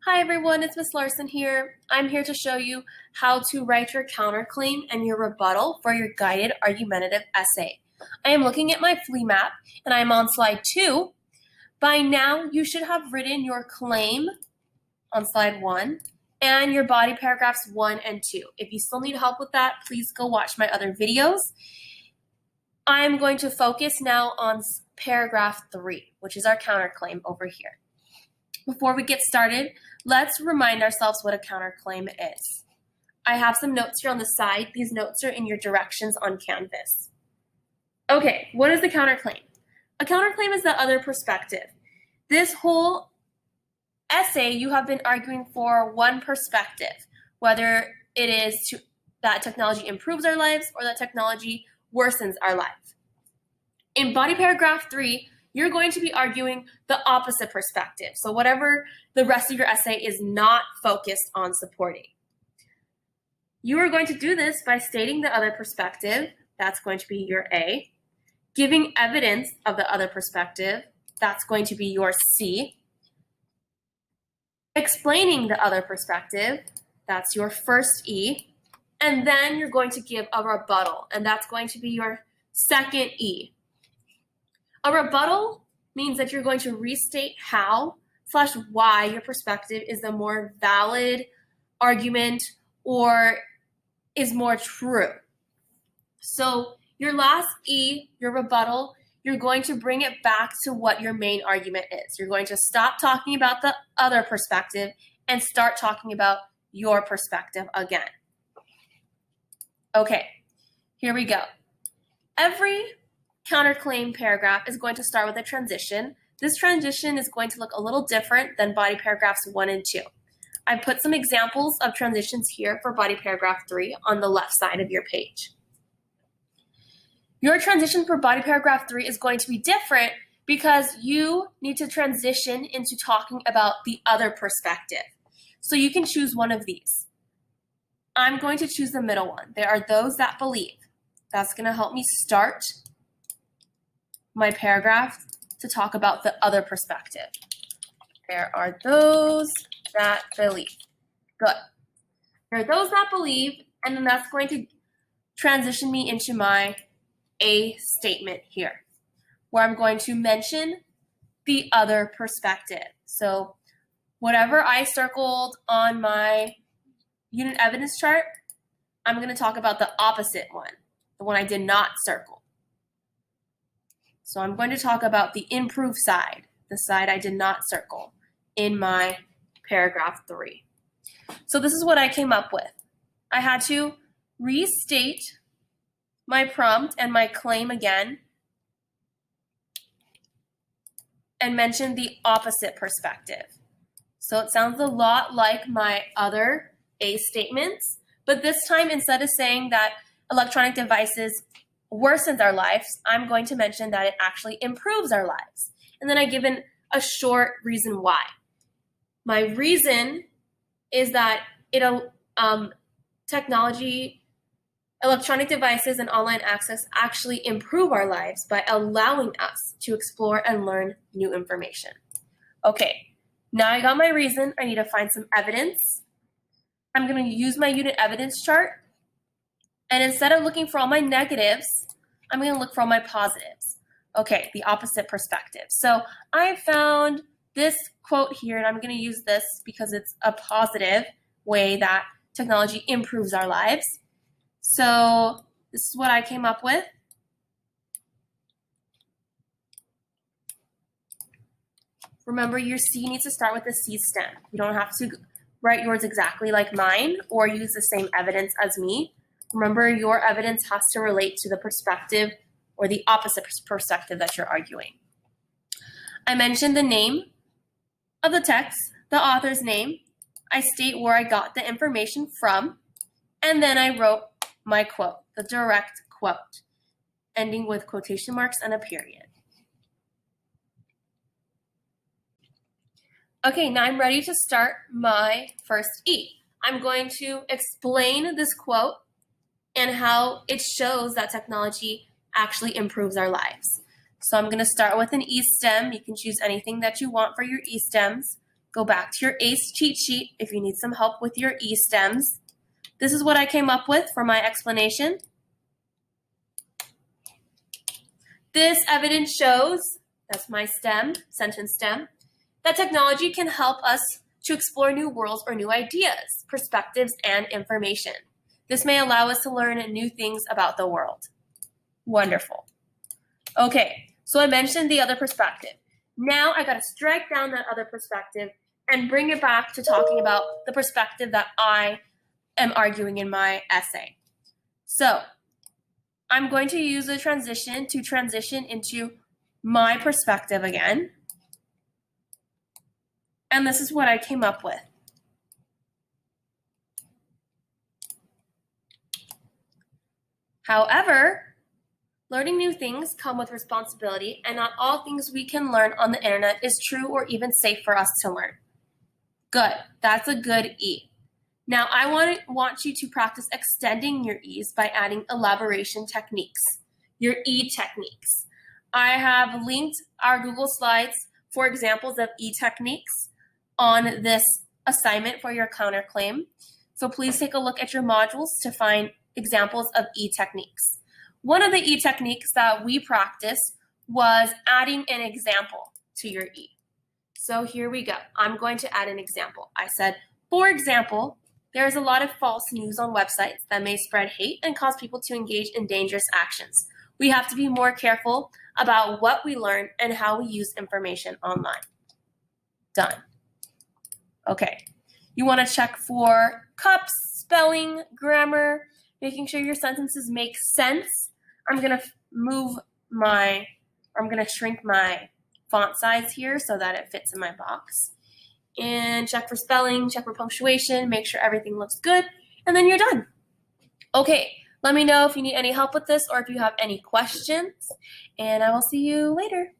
Hi everyone, it's Miss Larson here. I'm here to show you how to write your counterclaim and your rebuttal for your guided argumentative essay. I am looking at my flea map and I'm on slide 2. By now, you should have written your claim on slide 1 and your body paragraphs 1 and 2. If you still need help with that, please go watch my other videos. I'm going to focus now on paragraph 3, which is our counterclaim over here. Before we get started, let's remind ourselves what a counterclaim is. I have some notes here on the side. These notes are in your directions on Canvas. Okay, what is the counterclaim? A counterclaim is the other perspective. This whole essay, you have been arguing for one perspective, whether it is that technology improves our lives or that technology worsens our life. In body paragraph 3, you're going to be arguing the opposite perspective. So whatever the rest of your essay is not focused on supporting. You are going to do this by stating the other perspective. That's going to be your A. Giving evidence of the other perspective. That's going to be your C. Explaining the other perspective. That's your first E. And then you're going to give a rebuttal. And that's going to be your second E. A rebuttal means that you're going to restate how/why your perspective is the more valid argument or is more true. So your last E, your rebuttal, you're going to bring it back to what your main argument is. You're going to stop talking about the other perspective and start talking about your perspective again. Okay, here we go. Every counterclaim paragraph is going to start with a transition. This transition is going to look a little different than body paragraphs 1 and 2. I put some examples of transitions here for body paragraph 3 on the left side of your page. Your transition for body paragraph 3 is going to be different because you need to transition into talking about the other perspective. So you can choose one of these. I'm going to choose the middle one. There are those that believe. That's going to help me start my paragraph to talk about the other perspective. There are those that believe. Good. There are those that believe, and then that's going to transition me into my A statement here, where I'm going to mention the other perspective. So whatever I circled on my unit evidence chart, I'm going to talk about the opposite one, the one I did not circle. So I'm going to talk about the improved side, the side I did not circle in my paragraph 3. So this is what I came up with. I had to restate my prompt and my claim again and mention the opposite perspective. So it sounds a lot like my other A statements, but this time instead of saying that electronic devices worsens our lives, I'm going to mention that it actually improves our lives. And then I given a short reason why. My reason is that technology, electronic devices, and online access actually improve our lives by allowing us to explore and learn new information. Okay, now I got my reason. I need to find some evidence. I'm going to use my unit evidence chart. And instead of looking for all my negatives, I'm going to look for all my positives. Okay, the opposite perspective. So I found this quote here, and I'm going to use this because it's a positive way that technology improves our lives. So this is what I came up with. Remember, your C needs to start with the C stem. You don't have to write yours exactly like mine or use the same evidence as me. Remember, your evidence has to relate to the perspective or the opposite perspective that you're arguing. I mentioned the name of the text, the author's name. I state where I got the information from, and then I wrote my quote, the direct quote, ending with quotation marks and a period. Okay, now I'm ready to start my first E. I'm going to explain this quote and how it shows that technology actually improves our lives. So I'm going to start with an E stem. You can choose anything that you want for your E stems. go back to your ACE cheat sheet if you need some help with your E stems. This is what I came up with for my explanation. This evidence shows, that's my stem, sentence stem, that technology can help us to explore new worlds or new ideas, perspectives, and information. This may allow us to learn new things about the world. Wonderful. Okay, so I mentioned the other perspective. Now I got to strike down that other perspective and bring it back to talking about the perspective that I am arguing in my essay. So I'm going to use a transition to transition into my perspective again. And this is what I came up with. However, learning new things come with responsibility, and not all things we can learn on the internet is true or even safe for us to learn. Good, that's a good E. Now I want you to practice extending your E's by adding elaboration techniques, your E techniques. I have linked our Google Slides for examples of E techniques on this assignment for your counterclaim. So please take a look at your modules to find examples of E techniques. One of the E techniques that we practiced was adding an example to your E. So here we go. I'm going to add an example. I said, for example, there is a lot of false news on websites that may spread hate and cause people to engage in dangerous actions. We have to be more careful about what we learn and how we use information online. Done. Okay. You want to check for cups, spelling, grammar, making sure your sentences make sense. I'm going to shrink my font size here so that it fits in my box. And check for spelling, check for punctuation, make sure everything looks good, and then you're done. Okay, let me know if you need any help with this or if you have any questions, and I will see you later.